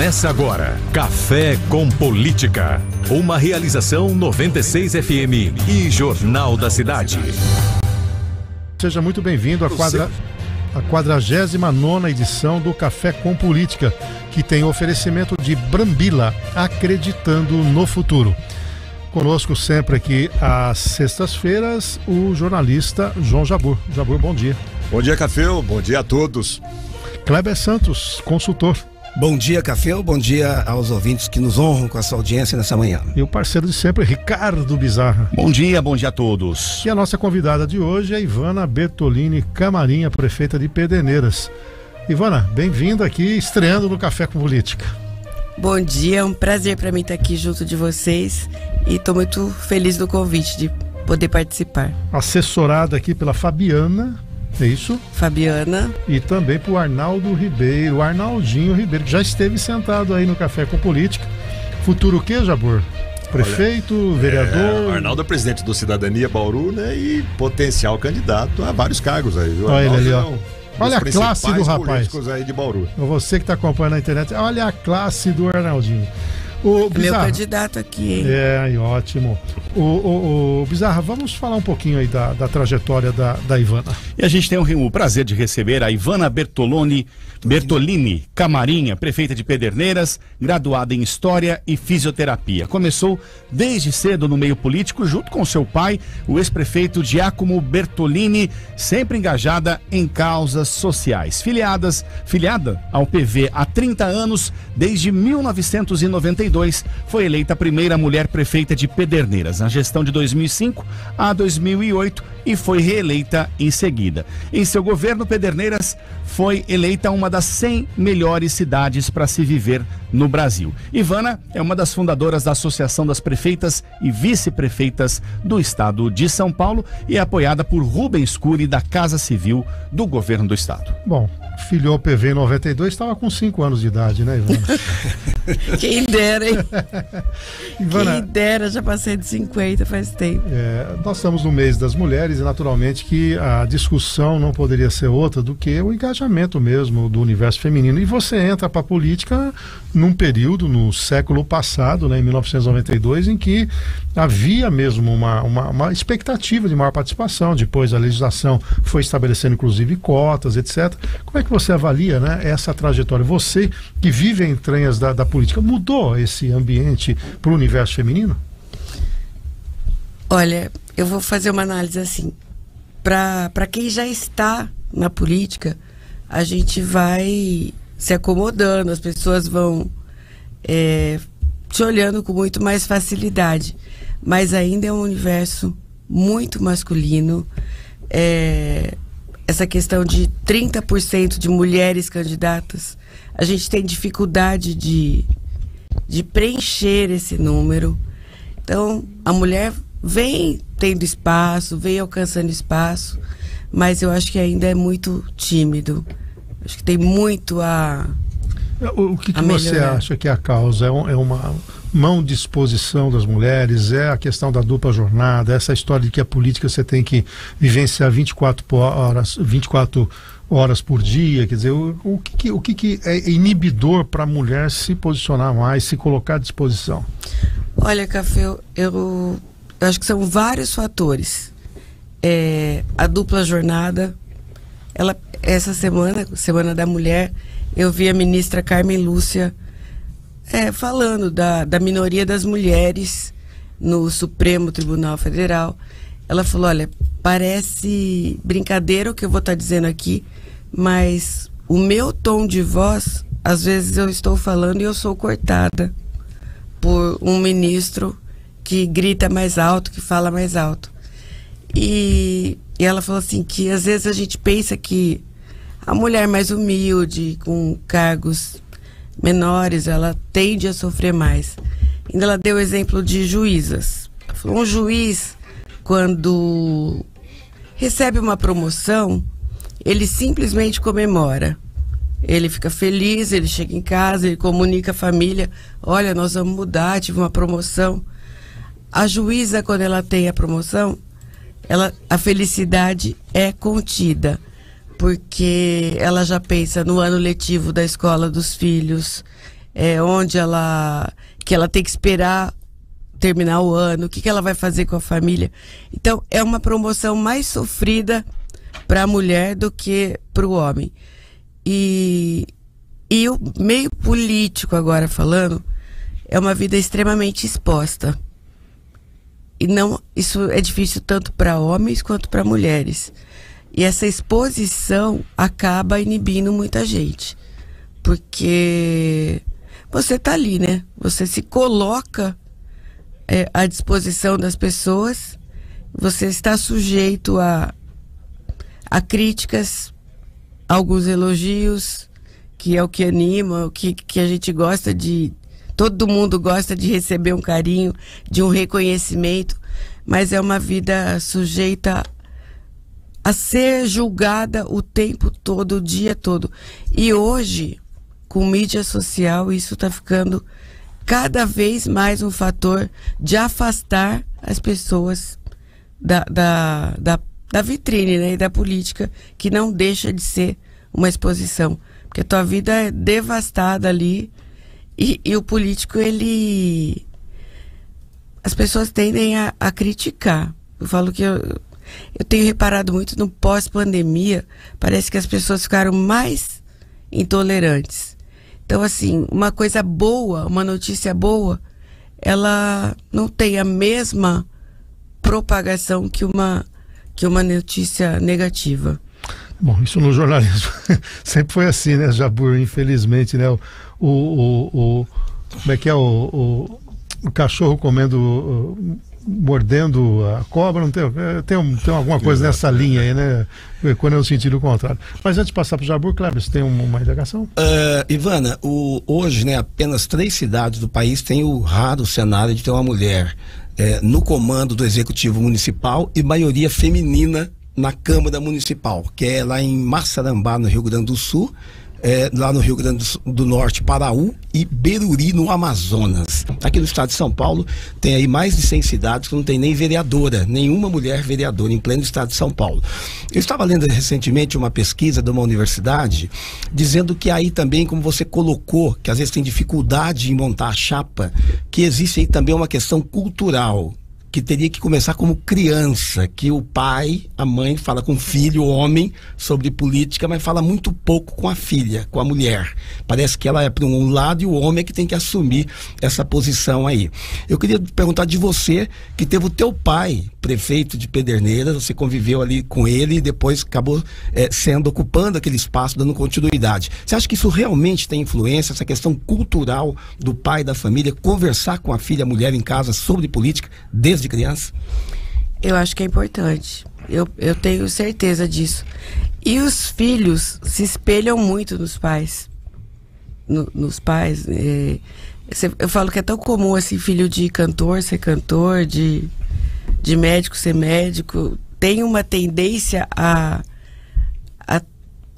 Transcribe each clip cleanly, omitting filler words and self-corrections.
Começa agora, Café com Política. Uma realização 96 FM e Jornal da Cidade. Seja muito bem-vindo à 49ª edição do Café com Política, que tem oferecimento de Brambila, acreditando no futuro. Conosco sempre aqui às sextas-feiras, o jornalista João Jabur. Jabur, bom dia. Bom dia, Café, bom dia a todos. Kleber Santos, consultor. Bom dia, Café, bom dia aos ouvintes que nos honram com a sua audiência nessa manhã. E o parceiro de sempre, Ricardo Bizarra. Bom dia a todos. E a nossa convidada de hoje é Ivana Bertolini Camarinha, prefeita de Pederneiras. Ivana, bem-vinda aqui, estreando no Café com Política. Bom dia, é um prazer para mim estar aqui junto de vocês e estou muito feliz do convite de poder participar. Assessorada aqui pela Fabiana, é isso? Fabiana. E também por Arnaldo Ribeiro, Arnaldinho Ribeiro, que já esteve sentado aí no Café com Política. Futuro o quê, Jabur? Prefeito, vereador? O Arnaldo é presidente do Cidadania Bauru, né? E potencial candidato a vários cargos aí, viu? Olha ele ali, ó. Um olha a classe do rapaz. Aí de Bauru. Você que está acompanhando na internet, olha a classe do Arnaldinho. Meu candidato aqui, hein? É, ótimo. O Bizarra, vamos falar um pouquinho aí da trajetória da Ivana. E a gente tem o prazer de receber a Ivana Bertolini Camarinha, prefeita de Pederneiras, graduada em História e Fisioterapia. Começou desde cedo no meio político, junto com seu pai, o ex-prefeito Giacomo Bertolini, sempre engajada em causas sociais. Filiada ao PV há 30 anos, desde 1992, foi eleita a primeira mulher prefeita de Pederneiras, na gestão de 2005 a 2008, e foi reeleita em seguida. Em seu governo, Pederneiras foi eleita uma das 100 melhores cidades para se viver no Brasil. Ivana é uma das fundadoras da Associação das Prefeitas e Vice-Prefeitas do Estado de São Paulo e é apoiada por Rubens Cury, da Casa Civil do Governo do Estado. Bom, filiou o PV em 92, estava com 5 anos de idade, né, Ivana? Quem dera, hein? Ivana, quem dera, já passei de 50 faz tempo. Nós estamos no mês das mulheres e naturalmente que a discussão não poderia ser outra do que o engajamento mesmo do universo feminino. E você entra para a política num período, no século passado, né, em 1992, em que havia mesmo uma expectativa de maior participação. Depois a legislação foi estabelecendo inclusive cotas, etc. Como é que você avalia, né, essa trajetória? Você que vive em entranhas da política, mudou esse ambiente para o universo feminino? Olha, eu vou fazer uma análise assim. Para quem já está na política, a gente vai se acomodando, as pessoas vão te olhando com muito mais facilidade. Mas ainda é um universo muito masculino. Essa questão de 30% de mulheres candidatas, a gente tem dificuldade de preencher esse número. Então, a mulher vem tendo espaço, vem alcançando espaço, mas eu acho que ainda é muito tímido. Acho que tem muito a O que você acha que é a causa? É uma mão disposição das mulheres? É a questão da dupla jornada? Essa história de que a política você tem que vivenciar 24 horas por dia? Quer dizer, o que é inibidor para a mulher se posicionar mais, se colocar à disposição? Olha, Café, eu acho que são vários fatores. A dupla jornada, essa Semana da Mulher, eu vi a ministra Carmen Lúcia falando da minoria das mulheres no Supremo Tribunal Federal. Ela falou, olha, parece brincadeira o que eu vou estar dizendo aqui, mas o meu tom de voz, às vezes eu estou falando e eu sou cortada por um ministro que grita mais alto, que fala mais alto. E ela falou assim, que às vezes a gente pensa que a mulher mais humilde, com cargos menores, ela tende a sofrer mais. Ainda ela deu o exemplo de juízas. Ela falou, um juiz, quando recebe uma promoção, ele simplesmente comemora. Ele fica feliz, ele chega em casa, ele comunica à família, olha, nós vamos mudar, tive uma promoção. A juíza, quando ela tem a promoção, a felicidade é contida, porque ela já pensa no ano letivo da escola dos filhos, onde que ela tem que esperar terminar o ano, o que ela vai fazer com a família. Então, é uma promoção mais sofrida para a mulher do que para o homem. E o meio político, agora falando, é uma vida extremamente exposta. E isso é difícil tanto para homens quanto para mulheres. E essa exposição acaba inibindo muita gente. Porque você está ali, né? Você se coloca à disposição das pessoas, você está sujeito a críticas, a alguns elogios, que é o que anima, o que a gente gosta de... Todo mundo gosta de receber um carinho, de um reconhecimento, mas é uma vida sujeita a ser julgada o tempo todo, o dia todo. E hoje, com mídia social, isso está ficando cada vez mais um fator de afastar as pessoas da vitrine, né, e da política, que não deixa de ser uma exposição. Porque a tua vida é devastada ali. E o político, as pessoas tendem a criticar. Eu falo que eu tenho reparado muito no pós-pandemia, parece que as pessoas ficaram mais intolerantes. Então, assim, uma coisa boa, uma notícia boa, ela não tem a mesma propagação que uma notícia negativa. Bom, isso no jornalismo sempre foi assim, né, Jabur? Infelizmente, né? Como é que é o cachorro mordendo a cobra, não tem alguma coisa nessa linha aí, né? Quando é no sentido contrário. Mas antes de passar para o Jabur, Kleber, você tem uma indagação? Ivana, hoje, né, apenas 3 cidades do país têm o raro cenário de ter uma mulher no comando do Executivo Municipal e maioria feminina na Câmara Municipal, que é lá em Massaranhá, no Rio Grande do Sul, lá no Rio Grande do Norte, Paraú, e Beruri, no Amazonas. Aqui no estado de São Paulo tem aí mais de 100 cidades que não tem nem vereadora, nenhuma mulher vereadora em pleno estado de São Paulo. Eu estava lendo recentemente uma pesquisa de uma universidade dizendo que aí também, como você colocou, que às vezes tem dificuldade em montar a chapa, que existe aí também uma questão cultural, que teria que começar como criança, que o pai, a mãe fala com o filho, o homem, sobre política, mas fala muito pouco com a filha, com a mulher. Parece que ela é para um lado e o homem é que tem que assumir essa posição aí. Eu queria perguntar de você, que teve o teu pai prefeito de Pederneiras, você conviveu ali com ele e depois acabou ocupando aquele espaço, dando continuidade. Você acha que isso realmente tem influência, essa questão cultural do pai da família, conversar com a filha, a mulher em casa sobre política, desde criança? Eu acho que é importante. Eu tenho certeza disso. E os filhos se espelham muito nos pais. Nos pais. Eu falo que é tão comum assim, filho de cantor ser cantor, de médico ser médico. Tem uma tendência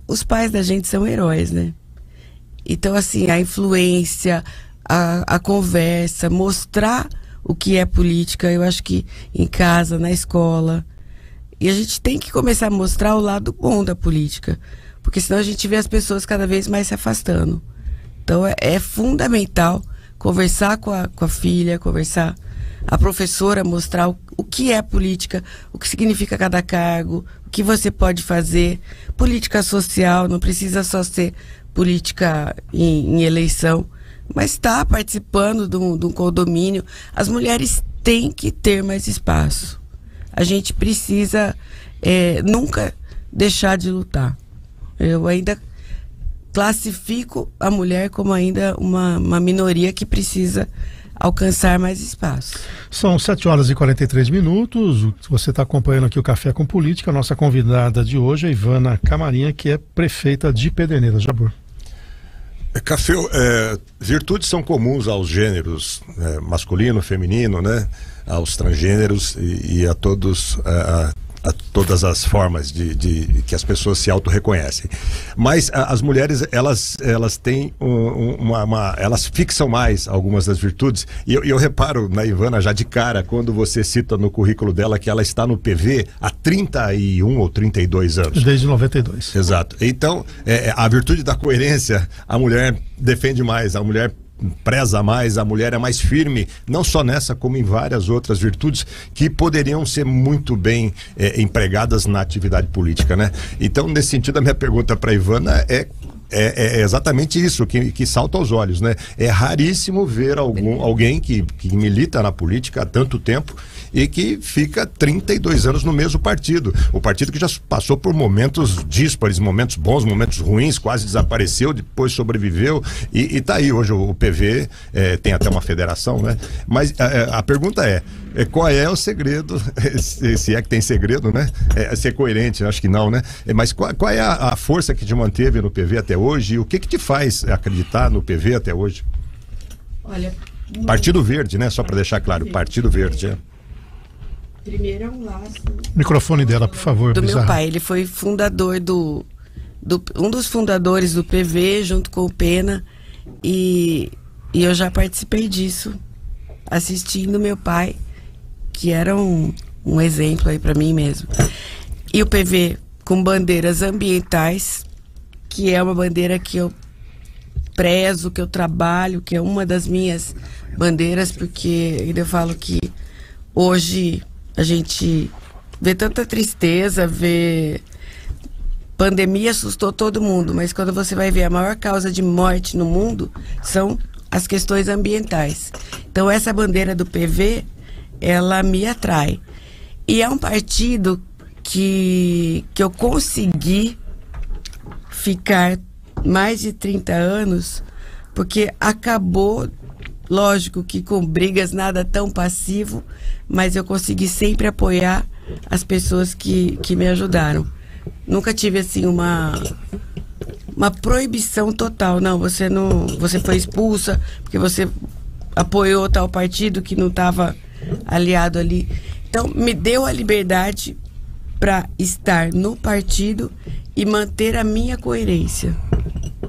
os pais da gente são heróis, né? Então, assim, a influência, a conversa, mostrar o que é política, eu acho que em casa, na escola. E a gente tem que começar a mostrar o lado bom da política, porque senão a gente vê as pessoas cada vez mais se afastando. Então é fundamental conversar com a filha, conversar, a professora mostrar o que é política, o que significa cada cargo, o que você pode fazer. Política social, não precisa só ser política em eleição, mas está participando de um condomínio. As mulheres têm que ter mais espaço. A gente precisa nunca deixar de lutar. Eu ainda classifico a mulher como ainda uma minoria que precisa alcançar mais espaço. São 7h43. Você está acompanhando aqui o Café com Política. A nossa convidada de hoje é Ivana Camarinha, que é prefeita de Pederneiras. Jabur. Cafeu, virtudes são comuns aos gêneros masculino, feminino, né? Aos transgêneros e a todos, a todas as formas de que as pessoas se auto-reconhecem. Mas as mulheres, elas têm elas fixam mais algumas das virtudes, e eu reparo na Ivana já de cara, quando você cita no currículo dela que ela está no PV há 31 ou 32 anos. Desde 92. Exato. Então, a virtude da coerência, a mulher defende mais, a mulher preza mais, a mulher é mais firme, não só nessa, como em várias outras virtudes que poderiam ser muito bem empregadas na atividade política, né? Então, nesse sentido, a minha pergunta para a Ivana é exatamente isso que salta aos olhos, né? É raríssimo ver alguém que milita na política há tanto tempo e que fica 32 anos no mesmo partido. O partido que já passou por momentos díspares, momentos bons, momentos ruins, quase desapareceu, depois sobreviveu e tá aí hoje o PV, tem até uma federação, né? Mas a pergunta qual é o segredo, se é que tem segredo, né? Ser coerente, acho que não, né? Mas qual é a força que te manteve no PV até hoje e o que te faz acreditar no PV até hoje? Olha, Partido Verde, né? Só para deixar claro, Partido Verde. Primeiro é um laço. Microfone dela, por favor. Do Bizarra. meu pai, ele foi fundador um dos fundadores do PV, junto com o Pena, e eu já participei disso, assistindo meu pai, que era um exemplo aí para mim mesmo. E o PV com bandeiras ambientais, que é uma bandeira que eu prezo, que eu trabalho, que é uma das minhas bandeiras, porque eu falo que hoje a gente vê tanta tristeza, pandemia assustou todo mundo, mas quando você vai ver a maior causa de morte no mundo são as questões ambientais. Então essa bandeira do PV, ela me atrai. E é um partido que eu consegui ficar mais de 30 anos, porque acabou, lógico que com brigas, nada tão passivo, mas eu consegui sempre apoiar as pessoas que me ajudaram. Nunca tive assim uma proibição total. Não, você foi expulsa porque você apoiou tal partido que não estava aliado ali. Então me deu a liberdade para estar no partido e manter a minha coerência,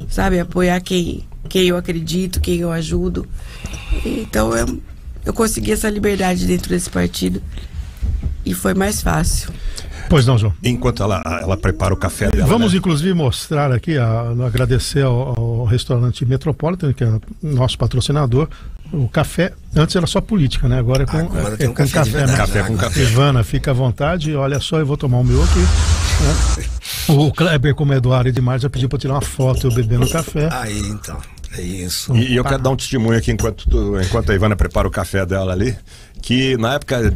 sabe? Apoiar quem eu acredito, quem eu ajudo. Então eu consegui essa liberdade dentro desse partido e foi mais fácil. Pois não, João. Enquanto ela prepara o café dela. Vamos, né? Inclusive, mostrar aqui, agradecer ao restaurante Metropolitan, que é nosso patrocinador, o café. Antes era só política, né? Agora tem um com café de café, verdade, Café com café. Ivana, fica à vontade. Olha só, eu vou tomar o meu aqui. Né? O Kleber, como é do área de mar, já pediu para tirar uma foto eu bebendo café. Aí, então, é isso. E eu quero dar um testemunho aqui enquanto a Ivana prepara o café dela ali, que na época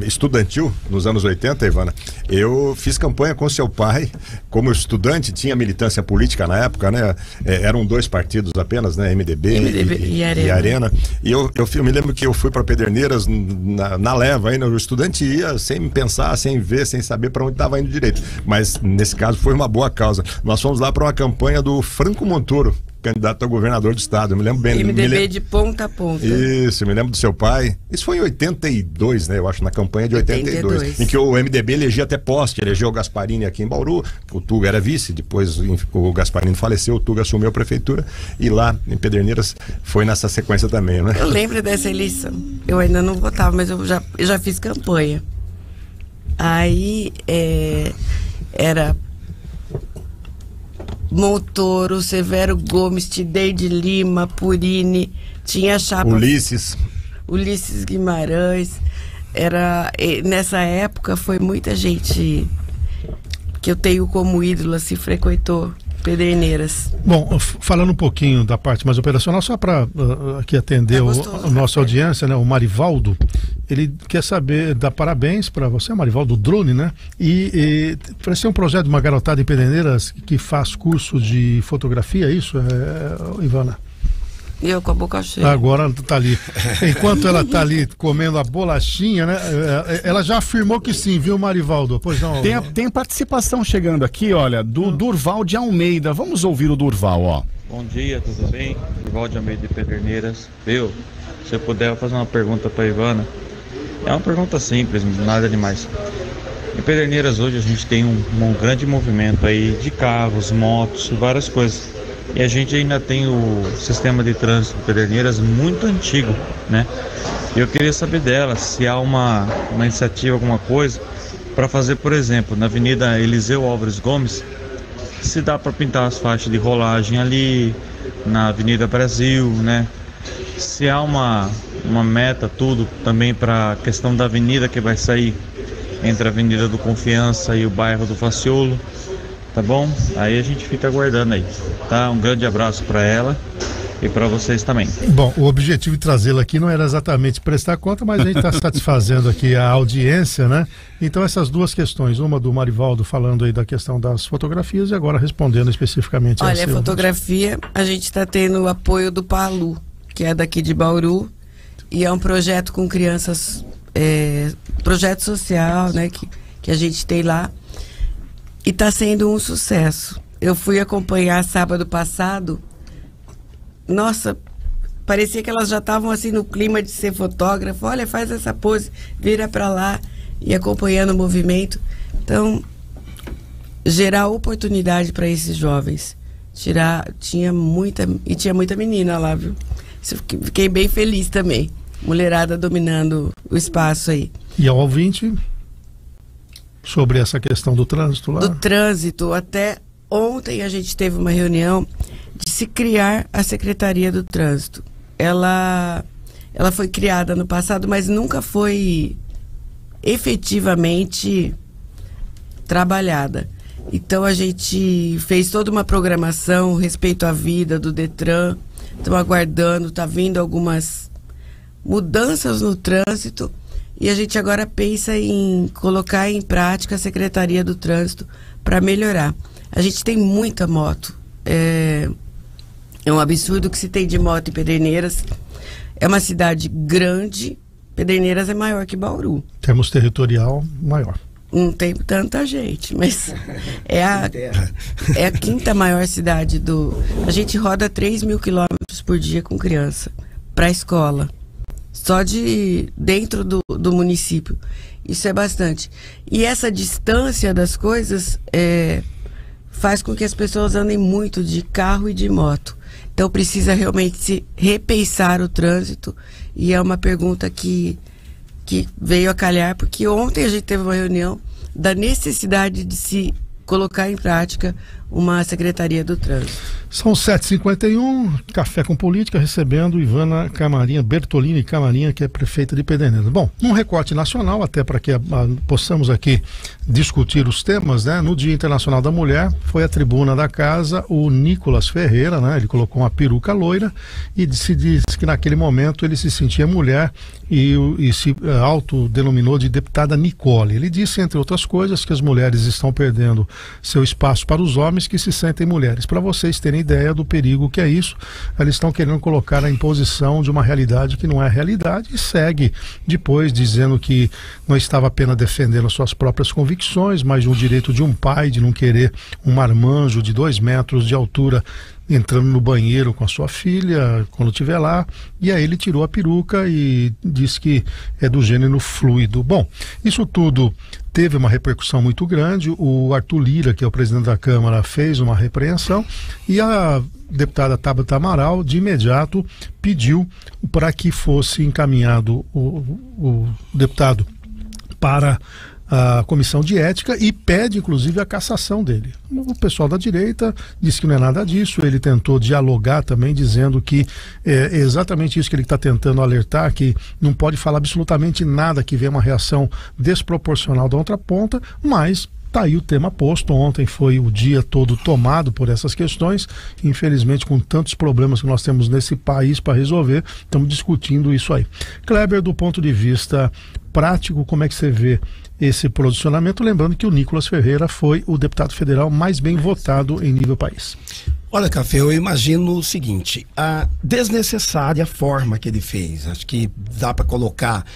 estudantil, nos anos 80, Ivana, eu fiz campanha com seu pai como estudante, tinha militância política na época, né? Eram 2 partidos apenas, né? MDB e Arena. E eu me lembro que eu fui para Pederneiras na leva ainda, o estudante ia sem pensar, sem ver, sem saber para onde estava indo direito. Mas nesse caso foi uma boa causa. Nós fomos lá para uma campanha do Franco Montoro, candidato a governador do estado. Eu me lembro bem. MDB de ponta a ponta. Isso, eu me lembro do seu pai. Isso foi em 82, né? Eu acho, na campanha de 82. Em que o MDB elegia até poste, elegeu o Gasparini aqui em Bauru. O Tuga era vice, depois o Gasparini faleceu, o Tuga assumiu a prefeitura. E lá, em Pederneiras, foi nessa sequência também, né? Eu lembro dessa eleição. Eu ainda não votava, mas eu já fiz campanha. Aí era Montoro, Severo Gomes, Tideide Lima, Purini, tinha a chapa Ulisses Guimarães. Nessa época foi muita gente que eu tenho como ídolo, assim, frequentou Pederneiras. Bom, falando um pouquinho da parte mais operacional, só para aqui atender a nossa audiência, né? O Marivaldo, ele quer saber, dar parabéns para você, Marivaldo Drone, né? E parece ser um projeto de uma garotada em Pederneiras que faz curso de fotografia, é isso, Ivana? Eu com a boca cheia. Agora tá ali. Enquanto ela tá ali comendo a bolachinha, né? Ela já afirmou que sim, viu, Marivaldo? Pois não. Tem participação chegando aqui, olha, do Durval de Almeida. Vamos ouvir o Durval, ó. Bom dia, tudo bem? Durval de Almeida de Pederneiras. Se eu puder fazer uma pergunta para Ivana. É uma pergunta simples, nada demais. Em Pederneiras hoje a gente tem um grande movimento aí de carros, motos, várias coisas. E a gente ainda tem o sistema de trânsito de Pederneiras muito antigo, né? E eu queria saber dela se há uma iniciativa, alguma coisa, para fazer, por exemplo, na Avenida Eliseu Álvares Gomes, se dá para pintar as faixas de rolagem ali, na Avenida Brasil, né? Se há uma meta, tudo, também para a questão da avenida que vai sair entre a Avenida do Confiança e o bairro do Faciolo, tá bom? Aí a gente fica aguardando aí, tá? Um grande abraço para ela e para vocês também. Bom, o objetivo de trazê-la aqui não era exatamente prestar conta, mas a gente está satisfazendo aqui a audiência, né? Então essas duas questões, uma do Marivaldo falando aí da questão das fotografias e agora respondendo especificamente. Olha, a fotografia, a gente está tendo o apoio do PALU, que é daqui de Bauru, e é um projeto com crianças, projeto social, né, que a gente tem lá, e está sendo um sucesso. Eu fui acompanhar sábado passado, nossa, parecia que elas já estavam assim no clima de ser fotógrafo. Olha, faz essa pose, vira para lá, e acompanhando o movimento. Então, gerar oportunidade para esses jovens. Tinha muita menina lá, viu? Fiquei bem feliz também. Mulherada dominando o espaço aí. E ao ouvinte, sobre essa questão do trânsito lá? Do trânsito, até ontem a gente teve uma reunião de se criar a Secretaria do Trânsito. Ela foi criada no passado, mas nunca foi efetivamente trabalhada. Então a gente fez toda uma programação respeito à vida do Detran. Estamos aguardando, está vindo algumas mudanças no trânsito e a gente agora pensa em colocar em prática a Secretaria do Trânsito para melhorar. A gente tem muita moto. É um absurdo que se tem de moto em Pederneiras. É uma cidade grande. Pederneiras é maior que Bauru. Termos territorial, maior. Não tem tanta gente, mas é a quinta maior cidade a gente roda 3.000 quilômetros por dia com criança para a escola, só de dentro do município. Isso é bastante. E essa distância das coisas faz com que as pessoas andem muito de carro e de moto. Então precisa realmente se repensar o trânsito, e é uma pergunta que veio a calhar, porque ontem a gente teve uma reunião da necessidade de se colocar em prática uma Secretaria do Trânsito. São 7h51, Café com Política, recebendo Ivana Bertolini Camarinha, que é prefeita de Pederneiras. Bom, num recorte nacional, até para que possamos aqui discutir os temas, né? No Dia Internacional da Mulher, foi à tribuna da casa o Nicolas Ferreira, né? Ele colocou uma peruca loira e se diz que naquele momento ele se sentia mulher e se autodenominou de deputada Nicole. Ele disse, entre outras coisas, que as mulheres estão perdendo seu espaço para os homens que se sentem mulheres. Para vocês terem ideia do perigo que é isso, eles estão querendo colocar a imposição de uma realidade que não é realidade, e segue depois dizendo que não estava apenas defendendo suas próprias convicções, mas o direito de um pai de não querer um marmanjo de 2 metros de altura entrando no banheiro com a sua filha quando estiver lá, e aí ele tirou a peruca e disse que é do gênero fluido. Bom, isso tudo teve uma repercussão muito grande. O Arthur Lira, que é o presidente da Câmara, fez uma repreensão, e a deputada Tabata Amaral de imediato pediu para que fosse encaminhado o deputado para a comissão de ética, e pede inclusive a cassação dele. O pessoal da direita disse que não é nada disso. Ele tentou dialogar também, dizendo que é exatamente isso que ele está tentando alertar, que não pode falar absolutamente nada que venha uma reação desproporcional da outra ponta, mas tá aí o tema posto. Ontem foi o dia todo tomado por essas questões, infelizmente, com tantos problemas que nós temos nesse país para resolver, estamos discutindo isso aí. Kleber, do ponto de vista prático, como é que você vê esse posicionamento? Lembrando que o Nicolas Ferreira foi o deputado federal mais bem votado em nível país. Olha, Café, eu imagino o seguinte: a desnecessária forma que ele fez. Acho que dá para colocar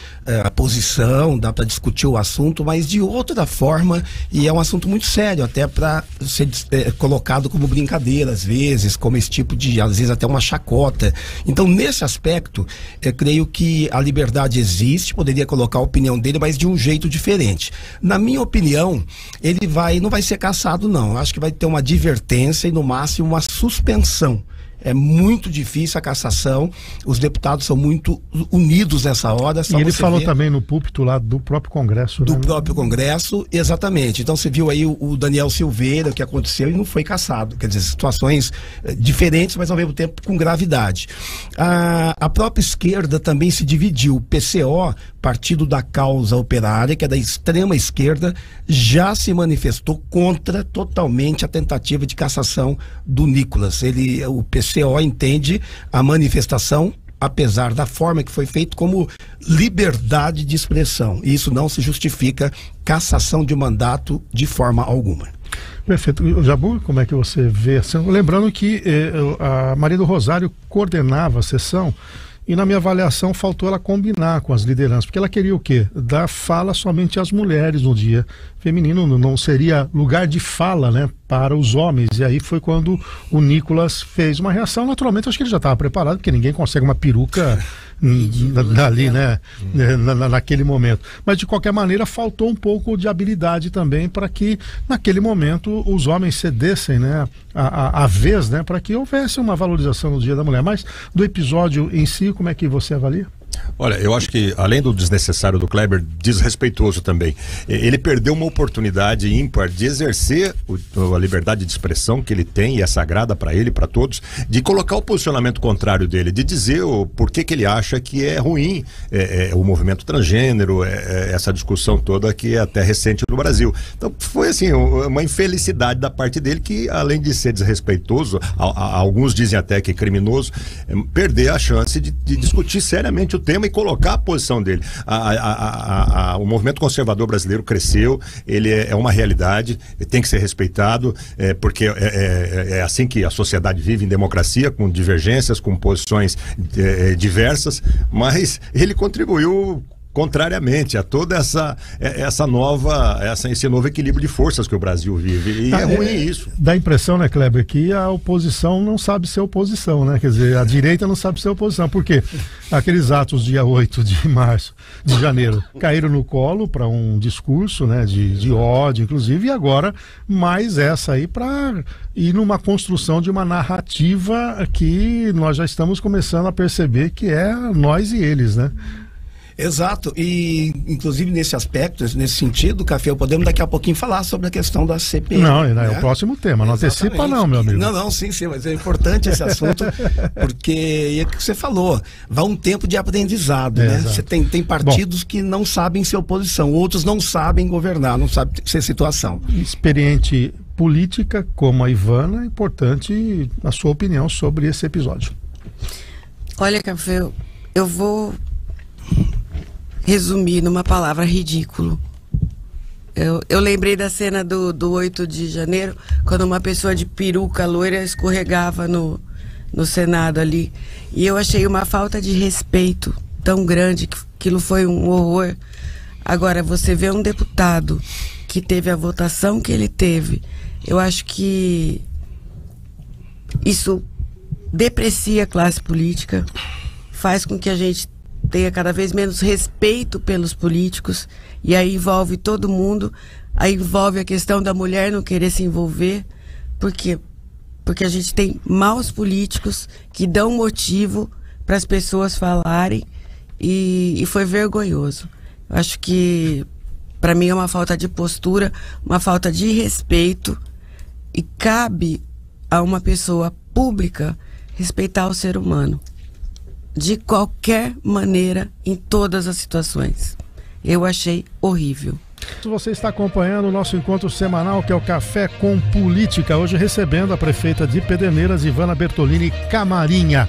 a posição, dá para discutir o assunto, mas de outra forma, e é um assunto muito sério, até para ser colocado como brincadeira, às vezes, como esse tipo de, às vezes até uma chacota. Então, nesse aspecto, eu creio que a liberdade existe, poderia colocar a opinião dele, mas de um jeito diferente. Na minha opinião, ele não vai ser cassado, não. Acho que vai ter uma advertência e, no máximo, uma suspensão. É muito difícil a cassação, os deputados são muito unidos nessa hora. E ele falou também no púlpito lá do próprio Congresso. Do próprio Congresso, exatamente. Então você viu aí o Daniel Silveira, o que aconteceu, e não foi cassado. Quer dizer, situações diferentes, mas ao mesmo tempo com gravidade. A própria esquerda também se dividiu. O PCO, Partido da Causa Operária, que é da extrema esquerda, já se manifestou contra totalmente a tentativa de cassação do Nicolas. O PCO entende a manifestação, apesar da forma que foi feito, como liberdade de expressão. E isso não se justifica cassação de mandato de forma alguma. Perfeito. Jabu, como é que você vê? Lembrando que a Maria do Rosário coordenava a sessão, e na minha avaliação faltou ela combinar com as lideranças, porque ela queria o quê? Dar fala somente às mulheres no dia feminino, não seria lugar de fala, né, para os homens. E aí foi quando o Nicolas fez uma reação. Naturalmente, acho que ele já estava preparado, porque ninguém consegue uma peruca dali, né, naquele momento. Mas de qualquer maneira faltou um pouco de habilidade também para que naquele momento os homens cedessem, né, a vez, né, para que houvesse uma valorização no Dia da Mulher. Mas do episódio em si, como é que você avalia? Olha, eu acho que, além do desnecessário do Kleber, desrespeitoso também. Ele perdeu uma oportunidade ímpar de exercer a liberdade de expressão que ele tem, e é sagrada para ele, para todos, de colocar o posicionamento contrário dele, de dizer o porquê que ele acha que é ruim o movimento transgênero, essa discussão toda que é até recente no Brasil. Então, foi assim, uma infelicidade da parte dele que, além de ser desrespeitoso, alguns dizem até que criminoso, perder a chance de discutir seriamente o tema e colocar a posição dele. O movimento conservador brasileiro cresceu, ele é uma realidade, tem que ser respeitado, porque é assim que a sociedade vive, em democracia, com divergências, com posições diversas, mas ele contribuiu contrariamente a toda esse novo equilíbrio de forças que o Brasil vive, e é ruim isso. Dá a impressão, né, Kleber, que a oposição não sabe ser oposição, né? Quer dizer, a direita não sabe ser oposição, porque aqueles atos dia 8 de janeiro, caíram no colo para um discurso, né, de ódio, inclusive, e agora mais essa aí para ir numa construção de uma narrativa que nós já estamos começando a perceber que é nós e eles, né? Exato, e inclusive nesse aspecto, nesse sentido, Café, podemos daqui a pouquinho falar sobre a questão da CPI. Não, é o próximo tema, não antecipa não, meu amigo. Não, sim, mas é importante esse assunto, porque é o que você falou, vai um tempo de aprendizado, né? Você tem partidos que não sabem ser oposição, outros não sabem governar, não sabem ser situação. Experiente política como a Ivana, é importante a sua opinião sobre esse episódio. Olha, Café, eu vou resumir numa palavra: ridículo. Eu lembrei da cena do 8 de janeiro, quando uma pessoa de peruca loira escorregava no Senado ali, e eu achei uma falta de respeito tão grande que aquilo foi um horror. Agora, você vê um deputado que teve a votação que ele teve, eu acho que isso deprecia a classe política, faz com que a gente tenha cada vez menos respeito pelos políticos, e aí envolve todo mundo, aí envolve a questão da mulher não querer se envolver, porque a gente tem maus políticos que dão motivo para as pessoas falarem, e foi vergonhoso. Eu acho que para mim é uma falta de postura, uma falta de respeito, e cabe a uma pessoa pública respeitar o ser humano de qualquer maneira, em todas as situações. Eu achei horrível. Você está acompanhando o nosso encontro semanal, que é o Café com Política, hoje recebendo a prefeita de Pederneiras, Ivana Bertolini Camarinha.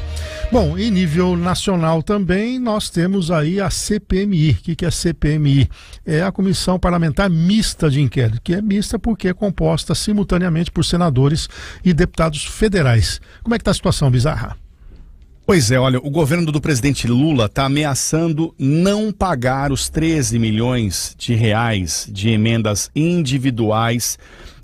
Bom, em nível nacional também nós temos aí a CPMI. O que é a CPMI? É a Comissão Parlamentar Mista de Inquérito, que é mista porque é composta simultaneamente por senadores e deputados federais. Como é que está a situação, Bizarra? Pois é, olha, o governo do presidente Lula está ameaçando não pagar os 13 milhões de reais de emendas individuais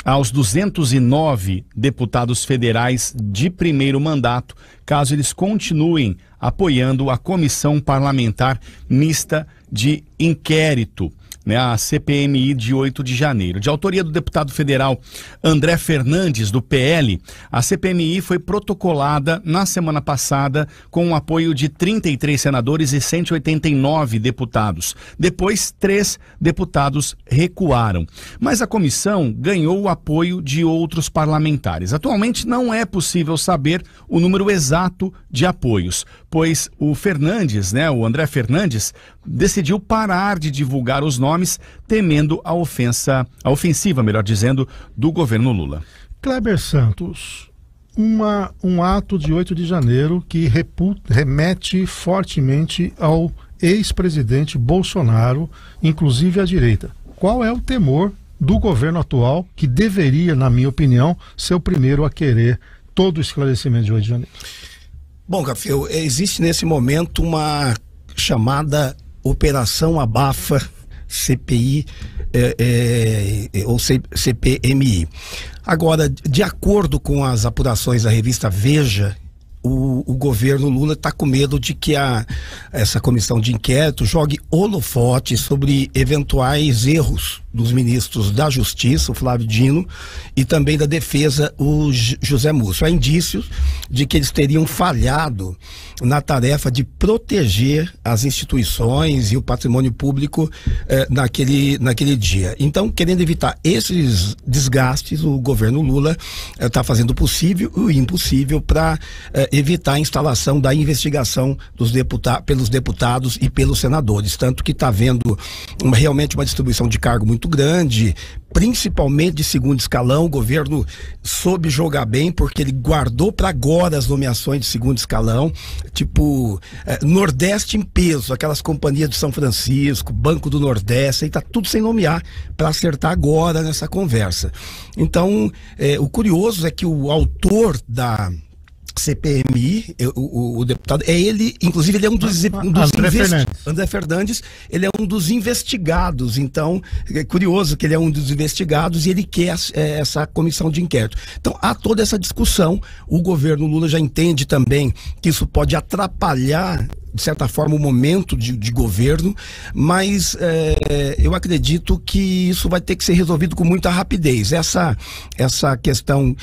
aos 209 deputados federais de primeiro mandato, caso eles continuem apoiando a Comissão Parlamentar Mista de Inquérito. né, a CPMI de 8 de janeiro. De autoria do deputado federal André Fernandes, do PL, a CPMI foi protocolada na semana passada com o apoio de 33 senadores e 189 deputados. Depois, 3 deputados recuaram. Mas a comissão ganhou o apoio de outros parlamentares. Atualmente não é possível saber o número exato de apoios, pois o Fernandes, né, o André Fernandes, decidiu parar de divulgar os nomes, temendo a ofensiva, melhor dizendo, do governo Lula. Kleber Santos, um ato de 8 de janeiro que remete fortemente ao ex-presidente Bolsonaro, inclusive à direita. Qual é o temor do governo atual, que deveria, na minha opinião, ser o primeiro a querer todo o esclarecimento de 8 de janeiro? Bom, Café, existe nesse momento uma chamada Operação Abafa CPI ou CPMI. Agora, de acordo com as apurações da revista Veja, o governo Lula está com medo de que essa comissão de inquérito jogue holofote sobre eventuais erros dos ministros da Justiça, o Flávio Dino, e também da Defesa, o José Múcio. Há indícios de que eles teriam falhado na tarefa de proteger as instituições e o patrimônio público naquele dia. Então, querendo evitar esses desgastes, o governo Lula está fazendo o possível e o impossível para evitar a instalação da investigação pelos deputados e pelos senadores. Tanto que está havendo realmente uma distribuição de cargo muito grande, principalmente de segundo escalão. O governo soube jogar bem, porque ele guardou para agora as nomeações de segundo escalão, tipo Nordeste em peso, aquelas companhias de São Francisco, Banco do Nordeste, aí tá tudo sem nomear, para acertar agora nessa conversa. Então, o curioso é que o autor da CPMI, o deputado, ele, inclusive, ele é um dos André Fernandes, ele é um dos investigados. Então, é curioso que ele é um dos investigados e ele quer essa comissão de inquérito. Então, há toda essa discussão. O governo Lula já entende também que isso pode atrapalhar, de certa forma, o momento de governo, mas eu acredito que isso vai ter que ser resolvido com muita rapidez. Essa questão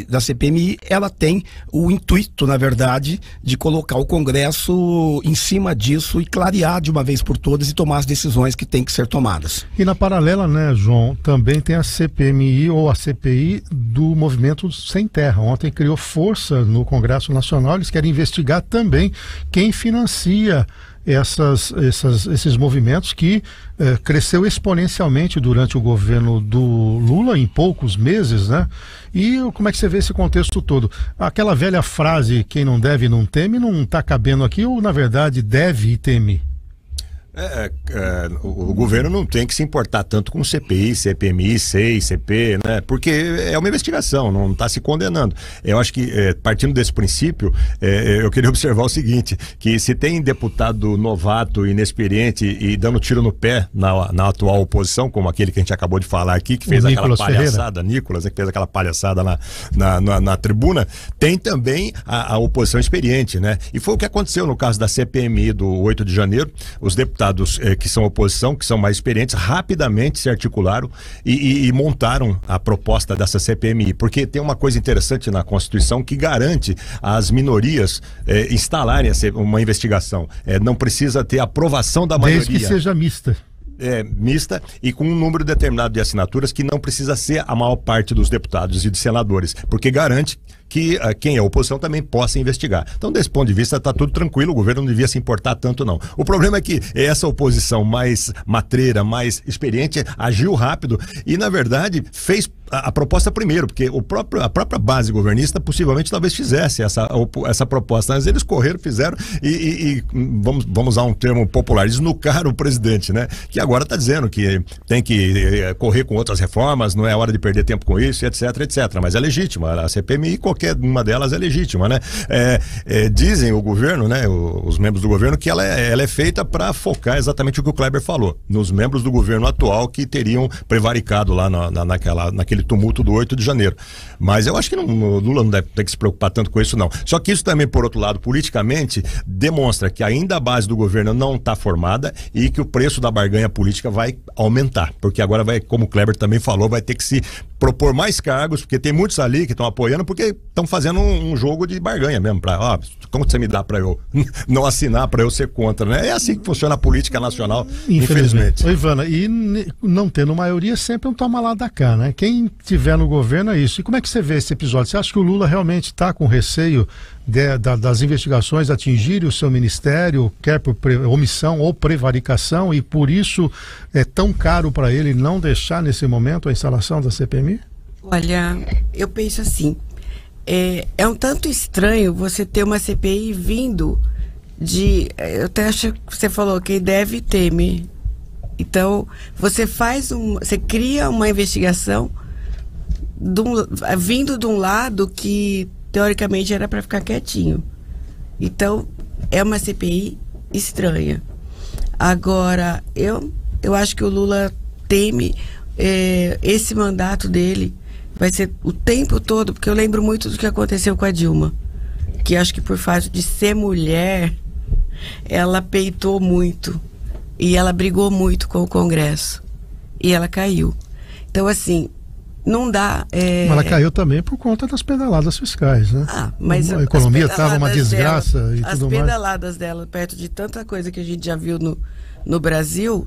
da CPMI, ela tem o intuito, na verdade, de colocar o Congresso em cima disso e clarear de uma vez por todas e tomar as decisões que têm que ser tomadas. E na paralela, né, João, também tem a CPMI ou a CPI do Movimento Sem Terra. Ontem criou força no Congresso Nacional, eles querem investigar também quem financia esses movimentos que cresceu exponencialmente durante o governo do Lula, em poucos meses, né? E como é que você vê esse contexto todo? Aquela velha frase, quem não deve não teme, não está cabendo aqui, ou na verdade deve e teme? O governo não tem que se importar tanto com CPI, CPMI, CEI, CP, né? Porque é uma investigação, não está se condenando. Eu acho que, partindo desse princípio, eu queria observar o seguinte, que se tem deputado novato, inexperiente e dando tiro no pé na atual oposição, como aquele que a gente acabou de falar aqui, que fez aquela palhaçada, Nicolas, que fez aquela palhaçada na tribuna, tem também a oposição experiente, né? E foi o que aconteceu no caso da CPMI do 8 de janeiro, os deputados que são oposição, que são mais experientes, rapidamente se articularam e montaram a proposta dessa CPMI, porque tem uma coisa interessante na Constituição que garante às minorias instalarem uma investigação. Não precisa ter aprovação da maioria. Desde que seja mista. Mista e com um número determinado de assinaturas que não precisa ser a maior parte dos deputados e de senadores, porque garante que quem é oposição também possa investigar. Então, desse ponto de vista, está tudo tranquilo, o governo não devia se importar tanto, não. O problema é que essa oposição mais matreira, mais experiente, agiu rápido e, na verdade, fez a proposta primeiro, porque a própria base governista possivelmente talvez fizesse essa proposta, mas eles correram, fizeram e vamos usar um termo popular, esnucaram o presidente, né? Que agora está dizendo que tem que correr com outras reformas, não é hora de perder tempo com isso, etc, etc. Mas é legítimo, a CPMI, qualquer uma delas é legítima, né? Dizem o governo, né, os membros do governo, que ela é feita para focar exatamente o que o Kleber falou, nos membros do governo atual que teriam prevaricado lá naquele tumulto do 8 de janeiro. Mas eu acho que o Lula não deve ter que se preocupar tanto com isso, não. Só que isso também, por outro lado, politicamente, demonstra que ainda a base do governo não está formada e que o preço da barganha política vai aumentar, porque agora vai, como o Kleber também falou, vai ter que se propor mais cargos, porque tem muitos ali que estão apoiando, porque estão fazendo um jogo de barganha mesmo, como você me dá para eu não assinar, para eu ser contra, né? É assim que funciona a política nacional, infelizmente. Ô, Ivana, e não tendo maioria sempre é um toma lá da cá, né? Quem tiver no governo é isso. E como é que você vê esse episódio? Você acha que o Lula realmente está com receio das investigações atingirem o seu ministério, quer por omissão ou prevaricação, e por isso é tão caro para ele não deixar nesse momento a instalação da CPMI? Olha, eu penso assim, é um tanto estranho você ter uma CPI vindo eu até acho que você falou quem deve teme. Então, você cria uma investigação vindo de um lado que teoricamente era para ficar quietinho. Então, é uma CPI estranha. Agora, eu acho que o Lula teme esse mandato dele vai ser o tempo todo, porque eu lembro muito do que aconteceu com a Dilma, que acho que por fato de ser mulher, ela peitou muito e ela brigou muito com o Congresso e ela caiu. Então, assim, não dá... Mas ela caiu também por conta das pedaladas fiscais, né? Mas a economia estava uma desgraça e tudo mais. As pedaladas dela, perto de tanta coisa que a gente já viu no Brasil,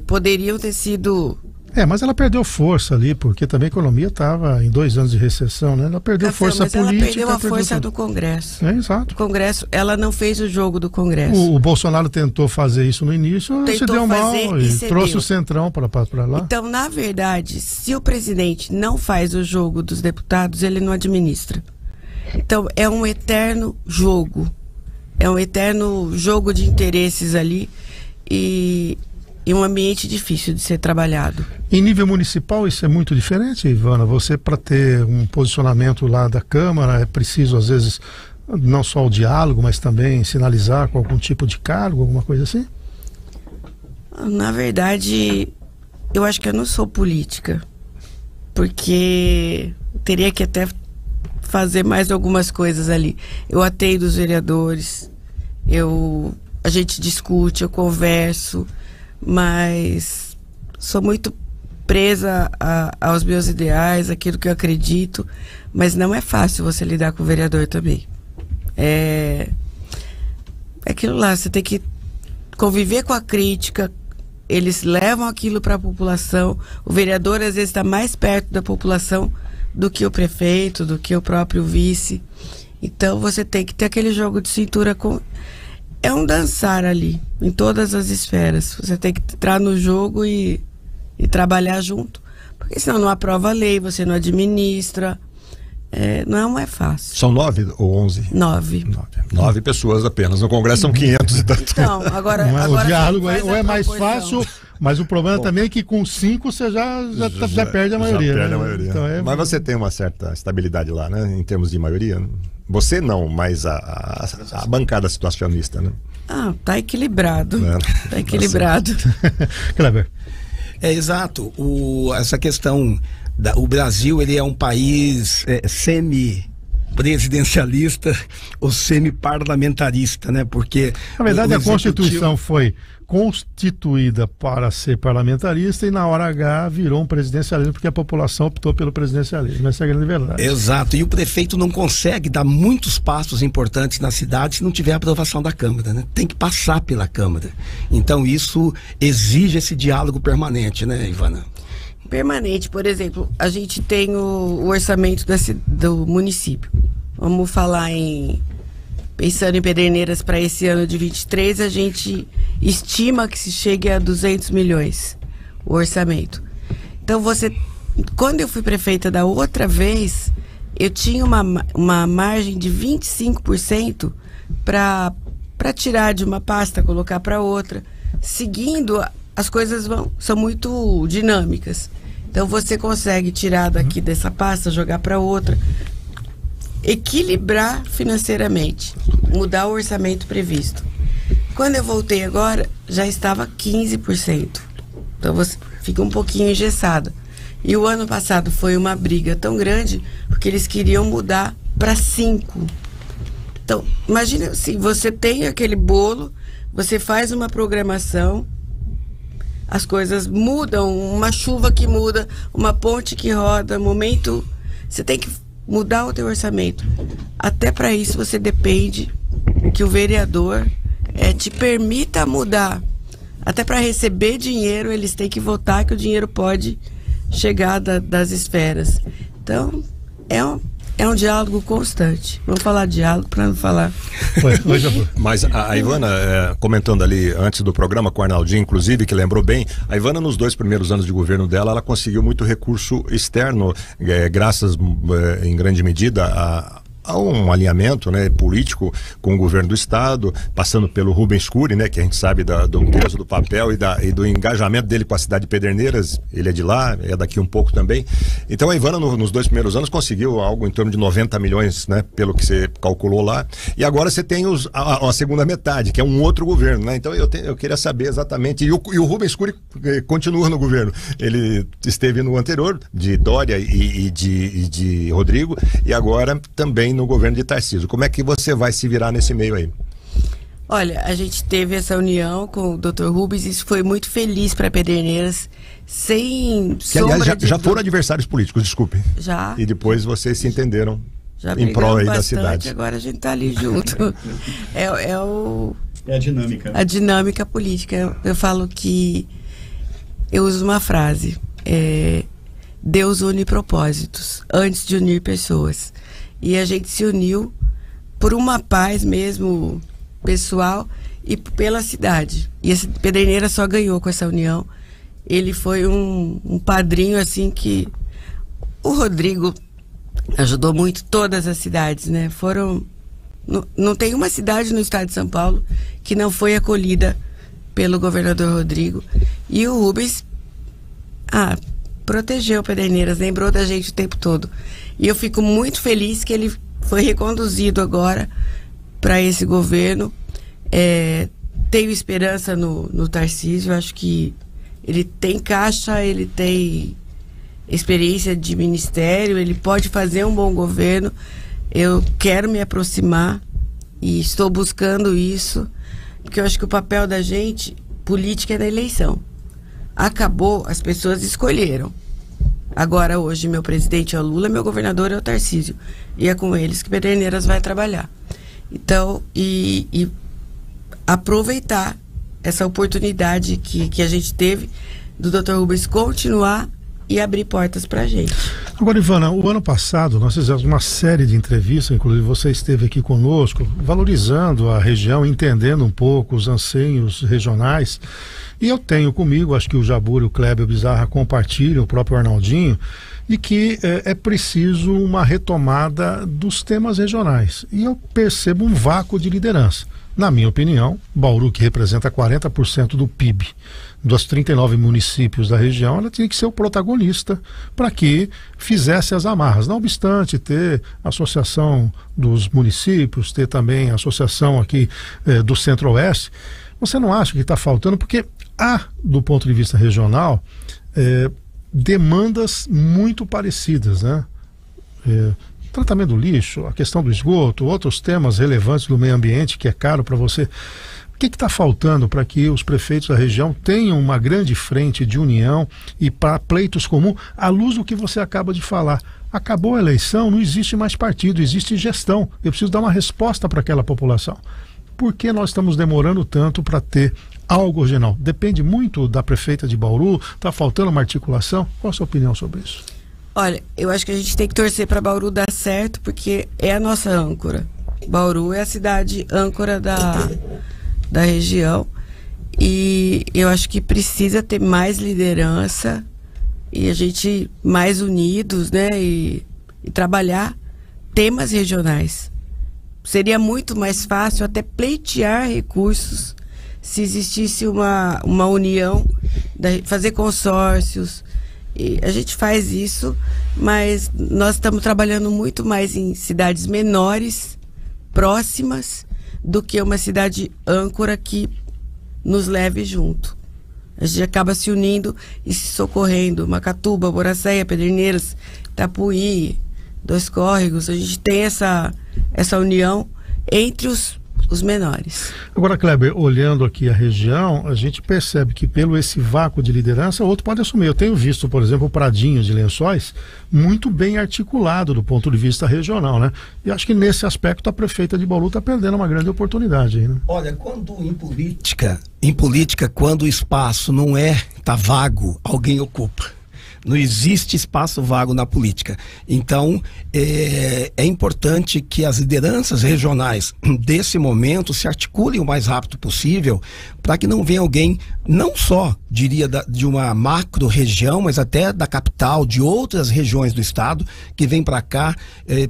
poderiam ter sido... mas ela perdeu força ali, porque também a economia estava em 2 anos de recessão, né? Ela perdeu força política. Ela perdeu a força do Congresso. Exato. O Congresso, ela não fez o jogo do Congresso. O Bolsonaro tentou fazer isso no início, se deu mal e trouxe o Centrão para lá. Então, na verdade, se o presidente não faz o jogo dos deputados, ele não administra. Então, é um eterno jogo. É um eterno jogo de interesses ali e um ambiente difícil de ser trabalhado. Em nível municipal isso é muito diferente, Ivana? Você, para ter um posicionamento lá da Câmara, é preciso às vezes não só o diálogo, mas também sinalizar com algum tipo de cargo, alguma coisa assim? Na verdade, eu acho que eu não sou política, porque teria que até fazer mais algumas coisas ali. Eu atendo os vereadores, a gente discute, eu converso, mas sou muito presa aos meus ideais, aquilo que eu acredito, mas não é fácil você lidar com o vereador também. É aquilo lá, você tem que conviver com a crítica, eles levam aquilo para a população, o vereador às vezes está mais perto da população do que o prefeito, do que o próprio vice, então você tem que ter aquele jogo de cintura é um dançar ali, em todas as esferas. Você tem que entrar no jogo e trabalhar junto. Porque senão não aprova a lei, você não administra. Não é fácil. São 9 ou 11? 9. 9 pessoas apenas. No Congresso são 500 e tanto. Então, agora o diálogo é mais fácil, mas o problema também é que com 5 você já perde a maioria. Já perde a maioria. Então mas você tem uma certa estabilidade lá, né? Em termos de maioria. Você não, mas a bancada situacionista, né? Tá equilibrado. Tá equilibrado. Kleber. Exato. Essa questão, o Brasil, ele é um país semi-presidencialista ou semi-parlamentarista, né? Porque na verdade a Constituição foi constituída para ser parlamentarista e na hora H virou um presidencialismo porque a população optou pelo presidencialismo. Essa é a grande verdade. Exato, e o prefeito não consegue dar muitos passos importantes na cidade se não tiver aprovação da Câmara, né? Tem que passar pela Câmara. Então isso exige esse diálogo permanente, né, Ivana? Permanente. Por exemplo, a gente tem o orçamento do município. Vamos falar pensando em Pederneiras para esse ano de 23, a gente estima que se chegue a 200 milhões o orçamento. Então quando eu fui prefeita da outra vez, eu tinha uma margem de 25% para tirar de uma pasta, colocar para outra. Seguindo, as coisas são muito dinâmicas. Então você consegue tirar daqui dessa pasta, jogar para outra. equilibrar financeiramente, mudar o orçamento previsto. Quando eu voltei agora, já estava 15%. Então você fica um pouquinho engessada. E o ano passado foi uma briga tão grande, porque eles queriam mudar para 5%. Então, imagina assim, você tem aquele bolo, você faz uma programação, as coisas mudam, uma chuva que muda, uma ponte que roda, momento, você tem que mudar o teu orçamento. Até para isso você depende que o vereador te permita mudar. Até para receber dinheiro, eles têm que votar que o dinheiro pode chegar das esferas. Então, é um diálogo constante. Vamos falar diálogo para não falar. Mas a Ivana, comentando ali antes do programa com o Arnaldinho, inclusive, que lembrou bem, a Ivana nos 2 primeiros anos de governo dela, ela conseguiu muito recurso externo, graças em grande medida a um alinhamento, né, político com o governo do estado, passando pelo Rubens Cury, né, que a gente sabe do peso do papel e do engajamento dele com a cidade de Pederneiras. Ele é de lá, é daqui um pouco também. Então a Ivana nos 2 primeiros anos conseguiu algo em torno de 90 milhões, né, pelo que você calculou lá. E agora você tem a segunda metade, que é um outro governo, né? Então eu queria saber exatamente. E o Rubens Cury continua no governo. Ele esteve no anterior, de Dória e de Rodrigo, e agora também no governo de Tarcísio. Como é que você vai se virar nesse meio aí? Olha, a gente teve essa união com o Dr. Rubens, isso foi muito feliz para Pederneiras, sem que, aliás, já foram adversários políticos, desculpe. Já. E depois vocês se entenderam já em prol aí bastante, da cidade. Agora a gente tá ali junto. É a dinâmica. A dinâmica política. Eu falo que eu uso uma frase, Deus une propósitos antes de unir pessoas. E a gente se uniu por uma paz mesmo pessoal e pela cidade. E esse Pederneiras só ganhou com essa união. Ele foi um padrinho assim que o Rodrigo ajudou muito todas as cidades, né? Não tem uma cidade no estado de São Paulo que não foi acolhida pelo governador Rodrigo. E o Rubens protegeu Pederneiras, lembrou da gente o tempo todo. E eu fico muito feliz que ele foi reconduzido agora para esse governo. Tenho esperança no Tarcísio, acho que ele tem caixa, ele tem experiência de ministério, ele pode fazer um bom governo. Eu quero me aproximar e estou buscando isso, porque eu acho que o papel da gente, política, é na eleição. Acabou, as pessoas escolheram. Agora, hoje, meu presidente é o Lula, meu governador é o Tarcísio. E é com eles que Pederneiras vai trabalhar. Então, e aproveitar essa oportunidade que a gente teve do Dr. Rubens continuar e abrir portas pra gente. Agora, Ivana, o ano passado nós fizemos uma série de entrevistas, inclusive você esteve aqui conosco, valorizando a região, entendendo um pouco os anseios regionais. E eu tenho comigo, acho que o Jabur e o Kleber Bizarra compartilham, o próprio Arnaldinho, e que é preciso uma retomada dos temas regionais. E eu percebo um vácuo de liderança. Na minha opinião, Bauru, que representa 40% do PIB dos 39 municípios da região, ela tinha que ser o protagonista para que fizesse as amarras. Não obstante ter a associação dos municípios, ter também a associação aqui do Centro-Oeste, você não acha que está faltando? Porque há, do ponto de vista regional, demandas muito parecidas, né? Tratamento do lixo, a questão do esgoto, outros temas relevantes do meio ambiente que é caro para você. O que está faltando para que os prefeitos da região tenham uma grande frente de união e para pleitos comuns, à luz do que você acaba de falar? Acabou a eleição, não existe mais partido, existe gestão. Eu preciso dar uma resposta para aquela população. Por que nós estamos demorando tanto para ter algo regional? Depende muito da prefeita de Bauru, está faltando uma articulação? Qual a sua opinião sobre isso? Olha, eu acho que a gente tem que torcer para Bauru dar certo, porque é a nossa âncora. Bauru é a cidade âncora da região, e eu acho que precisa ter mais liderança e a gente mais unidos, né, e trabalhar temas regionais. Seria muito mais fácil até pleitear recursos se existisse uma união, fazer consórcios E a gente faz isso, mas nós estamos trabalhando muito mais em cidades menores, próximas, do que uma cidade âncora que nos leve junto. A gente acaba se unindo e se socorrendo. Macatuba, Boracéia, Pederneiras, Itapuí, Dois Córregos, a gente tem essa união entre os menores. Agora, Kleber, olhando aqui a região, a gente percebe que pelo esse vácuo de liderança, outro pode assumir. Eu tenho visto, por exemplo, o Pradinho de Lençóis muito bem articulado do ponto de vista regional, né? E acho que nesse aspecto a prefeita de Bauru está perdendo uma grande oportunidade aí, né? Olha, quando em política, quando o espaço não tá vago, alguém ocupa. Não existe espaço vago na política. Então, é importante que as lideranças regionais desse momento se articulem o mais rápido possível para que não venha alguém, não só, diria, de uma macro região, mas até da capital, de outras regiões do estado, que vem para cá,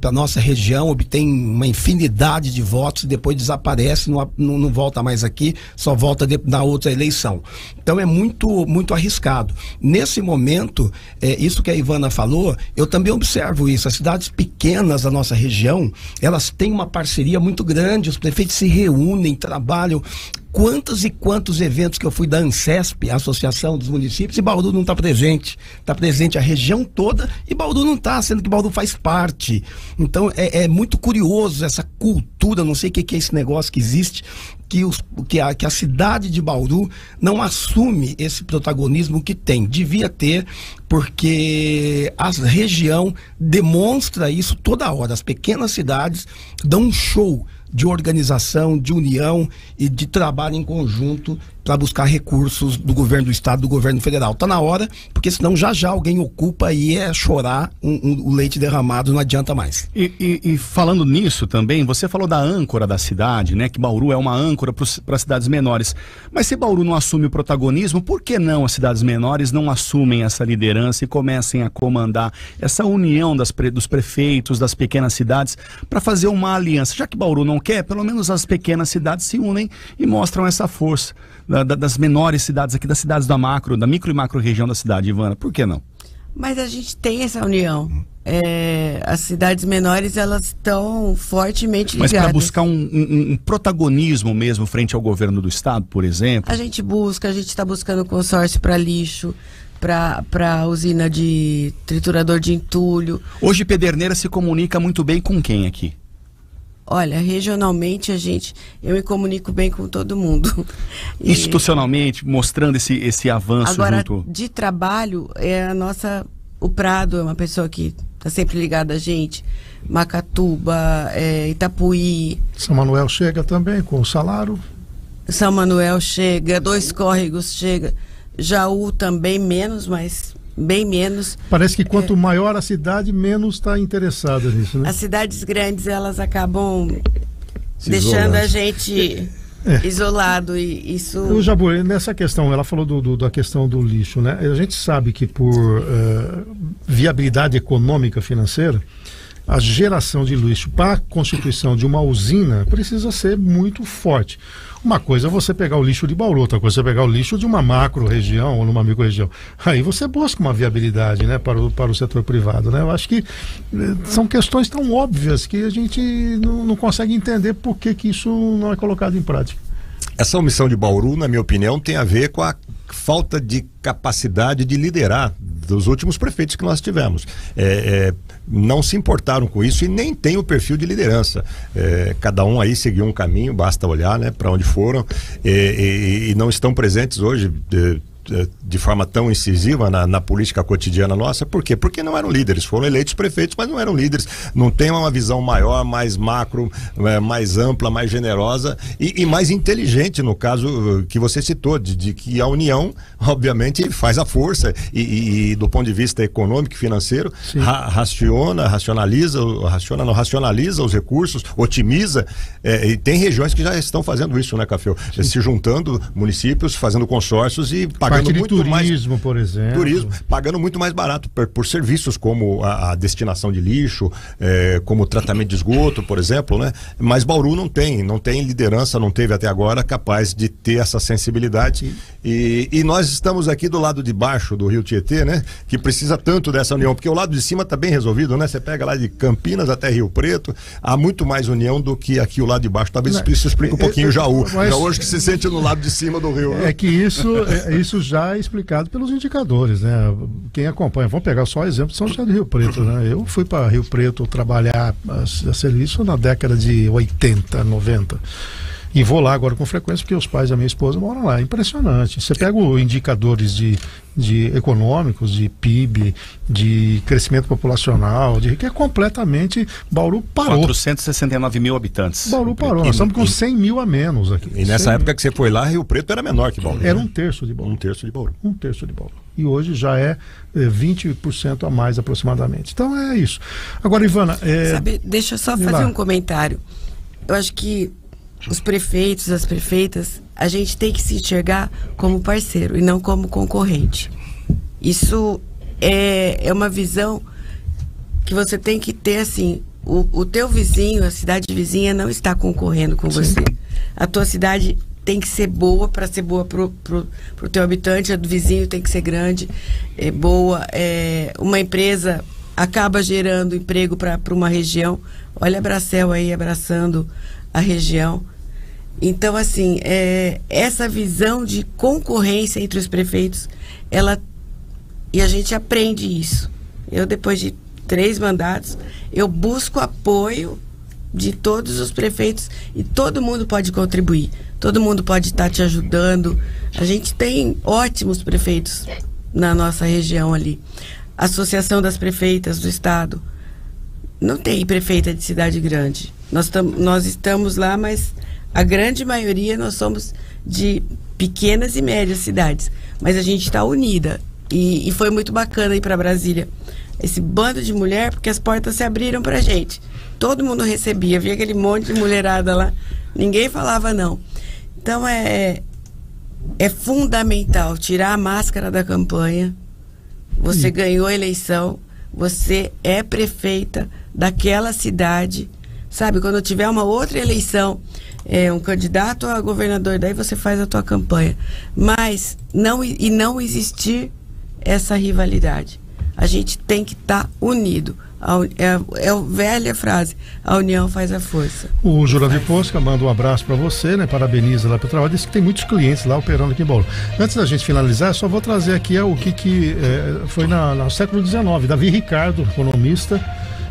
para nossa região, obtém uma infinidade de votos e depois desaparece, não volta mais aqui, só volta na outra eleição. Então é muito, muito arriscado. Nesse momento, isso que a Ivana falou, eu também observo isso. As cidades pequenas da nossa região, elas têm uma parceria muito grande, os prefeitos se reúnem, trabalham. Quantos e quantos eventos que eu fui da ANSESP, a Associação dos Municípios, e Bauru não está presente. Está presente a região toda e Bauru não está, sendo que Bauru faz parte. Então é muito curioso essa cultura, não sei o que é esse negócio que existe, que a cidade de Bauru não assume esse protagonismo que tem. Devia ter, porque a região demonstra isso toda hora. As pequenas cidades dão um show de organização, de união e de trabalho em conjunto para buscar recursos do governo do estado, do governo federal. Está na hora, porque senão já alguém ocupa e chorar o leite derramado, não adianta mais. E falando nisso também, você falou da âncora da cidade, né? Que Bauru é uma âncora para cidades menores. Mas se Bauru não assume o protagonismo, por que não as cidades menores não assumem essa liderança e comecem a comandar essa união dos prefeitos, das pequenas cidades, para fazer uma aliança? Já que Bauru não quer, pelo menos as pequenas cidades se unem e mostram essa força das menores cidades aqui, das cidades da micro e macro região da cidade, Ivana. Por que não? Mas a gente tem essa união. As cidades menores, elas estão fortemente ligadas. Mas para buscar um protagonismo mesmo frente ao governo do estado, por exemplo? A gente está buscando consórcio para lixo, para usina de triturador de entulho. Hoje Pederneiras se comunica muito bem com quem aqui? Olha, regionalmente eu me comunico bem com todo mundo. Institucionalmente, mostrando esse avanço. Agora, junto... de trabalho, o Prado é uma pessoa que está sempre ligada a gente. Macatuba, Itapuí. São Manuel chega também com o salário. São Manuel chega, Dois Córregos chega. Jaú também menos, mas bem menos. Parece que quanto maior a cidade, menos está interessada nisso, né? As cidades grandes, elas acabam deixando a gente isolado, e isso... O Jabur, nessa questão, ela falou da questão do lixo, né? A gente sabe que por viabilidade econômica financeira, a geração de lixo para a constituição de uma usina precisa ser muito forte. Uma coisa é você pegar o lixo de Bauru, outra coisa é você pegar o lixo de uma macro região ou numa micro região. Aí você busca uma viabilidade, né, para o setor privado, né? Eu acho que são questões tão óbvias que a gente não consegue entender por que isso não é colocado em prática. Essa omissão de Bauru, na minha opinião, tem a ver com a falta de capacidade de liderar dos últimos prefeitos que nós tivemos. Não se importaram com isso e nem tem o perfil de liderança. Cada um aí seguiu um caminho, basta olhar, né, para onde foram, e não estão presentes hoje de forma tão incisiva na política cotidiana nossa. Por quê? Porque não eram líderes, foram eleitos prefeitos, mas não eram líderes, não tem uma visão maior, mais macro, mais ampla, mais generosa e mais inteligente, no caso que você citou, de que a união, obviamente, faz a força e do ponto de vista econômico e financeiro, racionaliza os recursos, otimiza, e tem regiões que já estão fazendo isso, né, Café? Se juntando municípios, fazendo consórcios e pagando parte de muito turismo, por exemplo. Turismo, pagando muito mais barato por serviços como a destinação de lixo, como tratamento de esgoto, por exemplo, né? Mas Bauru não tem liderança, não teve até agora capaz de ter essa sensibilidade. E nós estamos aqui do lado de baixo do Rio Tietê, né? Que precisa tanto dessa união, porque o lado de cima está bem resolvido, né? Você pega lá de Campinas até Rio Preto, há muito mais união do que aqui o lado de baixo. Talvez isso explique um pouquinho o Jaú. Jaú hoje que se sente no lado de cima do rio. Né? É que isso já é explicado pelos indicadores, né? Quem acompanha, vamos pegar só o exemplo de São José do Rio Preto, né? Eu fui para Rio Preto trabalhar a serviço na década de 80, 90. E vou lá agora com frequência porque os pais da minha esposa moram lá. É impressionante. Você pega os indicadores de econômicos, de PIB, de crescimento populacional, que é completamente... Bauru parou. 469 mil habitantes. Bauru parou. Nós estamos com 100 mil a menos aqui. E nessa época que você foi lá, Rio Preto era menor que Bauru. Era um terço de Bauru. Um terço de Bauru. Um terço de Bauru. E hoje já é 20% a mais aproximadamente. Então é isso. Agora, Ivana... Sabe, deixa eu só fazer um comentário. Eu acho que os prefeitos, as prefeitas, a gente tem que se enxergar como parceiro e não como concorrente. Isso é uma visão que você tem que ter, assim, o teu vizinho, a cidade vizinha não está concorrendo com você. A tua cidade tem que ser boa para ser boa pro teu habitante, a do vizinho tem que ser grande, boa. Uma empresa acaba gerando emprego para uma região. Olha a Bracel aí abraçando a região. Então, assim, essa visão de concorrência entre os prefeitos, e a gente aprende isso. Eu, depois de 3 mandatos, eu busco apoio de todos os prefeitos e todo mundo pode contribuir. Todo mundo pode estar te ajudando. A gente tem ótimos prefeitos na nossa região ali. Associação das Prefeitas do Estado. Não tem prefeita de cidade grande. Nós estamos lá, mas a grande maioria nós somos de pequenas e médias cidades. Mas a gente está unida. E foi muito bacana ir para Brasília. Esse bando de mulher, porque as portas se abriram pra gente. Todo mundo recebia, via aquele monte de mulherada lá. Ninguém falava não. Então é fundamental tirar a máscara da campanha. Você ganhou a eleição, você é prefeita daquela cidade. Sabe, quando tiver uma outra eleição, um candidato a governador, daí você faz a tua campanha. Mas não existir essa rivalidade. A gente tem que estar unido. É a velha frase, a união faz a força. O Jurandir Posca manda um abraço para você, né? Parabeniza lá pelo trabalho. Diz que tem muitos clientes lá operando aqui em Bauru. Antes da gente finalizar, eu só vou trazer aqui o que foi no século XIX. Davi Ricardo, economista,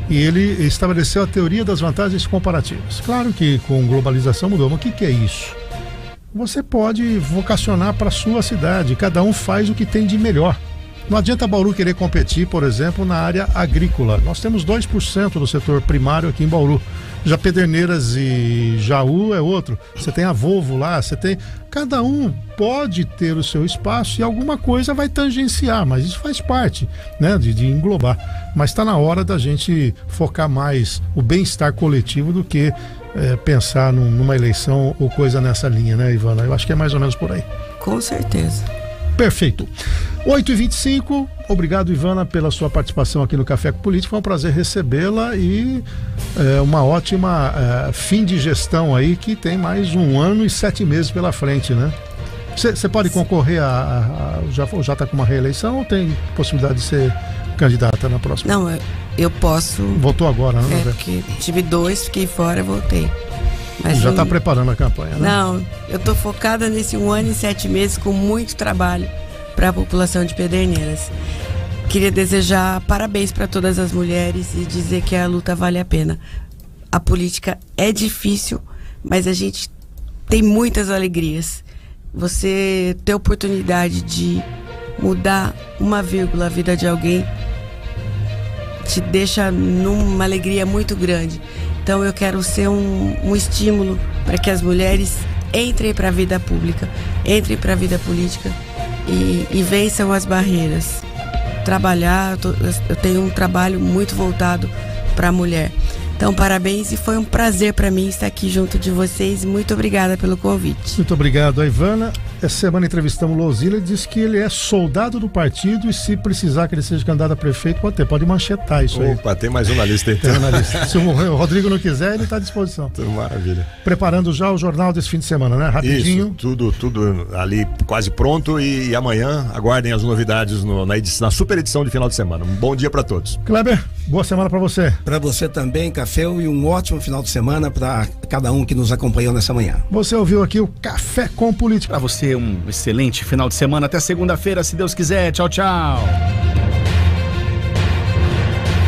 e ele estabeleceu a teoria das vantagens comparativas. Claro que com globalização mudou, mas o que é isso? Você pode vocacionar para a sua cidade, cada um faz o que tem de melhor. Não adianta Bauru querer competir, por exemplo, na área agrícola. Nós temos 2% do setor primário aqui em Bauru. Já Pederneiras e Jaú é outro. Você tem a Volvo lá, você tem... Cada um pode ter o seu espaço e alguma coisa vai tangenciar, mas isso faz parte, né, de englobar. Mas está na hora da gente focar mais o bem-estar coletivo do que pensar numa eleição ou coisa nessa linha, né, Ivana? Eu acho que é mais ou menos por aí. Com certeza. Perfeito. 8h25, obrigado, Ivana, pela sua participação aqui no Café com Política. Foi um prazer recebê-la e uma ótima fim de gestão aí, que tem mais 1 ano e 7 meses pela frente, né? Você pode concorrer já está com uma reeleição ou tem possibilidade de ser candidata na próxima? Não, eu posso. Voltou agora, né? Porque tive 2, fiquei fora, voltei. Mas já está preparando a campanha, né? Não, eu estou focada nesse 1 ano e 7 meses com muito trabalho para a população de Pederneiras. Queria desejar parabéns para todas as mulheres e dizer que a luta vale a pena. A política é difícil, mas a gente tem muitas alegrias. Você ter a oportunidade de mudar uma vírgula a vida de alguém te deixa numa alegria muito grande. Então eu quero ser um estímulo para que as mulheres entrem para a vida pública, entrem para a vida política e vençam as barreiras. Trabalhar, eu tenho um trabalho muito voltado para a mulher. Então, parabéns, e foi um prazer para mim estar aqui junto de vocês. Muito obrigada pelo convite. Muito obrigado, Ivana. Essa semana entrevistamos o Lozila, ele disse que ele é soldado do partido e se precisar que ele seja candidato a prefeito, pode manchetar isso aí. Opa, tem mais um na lista aí. Tem na lista. Se o Rodrigo não quiser, ele está à disposição. Tudo maravilha. Preparando já o jornal desse fim de semana, né? Rapidinho. Isso, tudo ali quase pronto e amanhã aguardem as novidades na super edição de final de semana. Um bom dia para todos. Kleber, boa semana para você. Para você também, Caféu, e um ótimo final de semana para cada um que nos acompanhou nessa manhã. Você ouviu aqui o Café com Política. Para você, um excelente final de semana. Até segunda-feira, se Deus quiser. Tchau, tchau.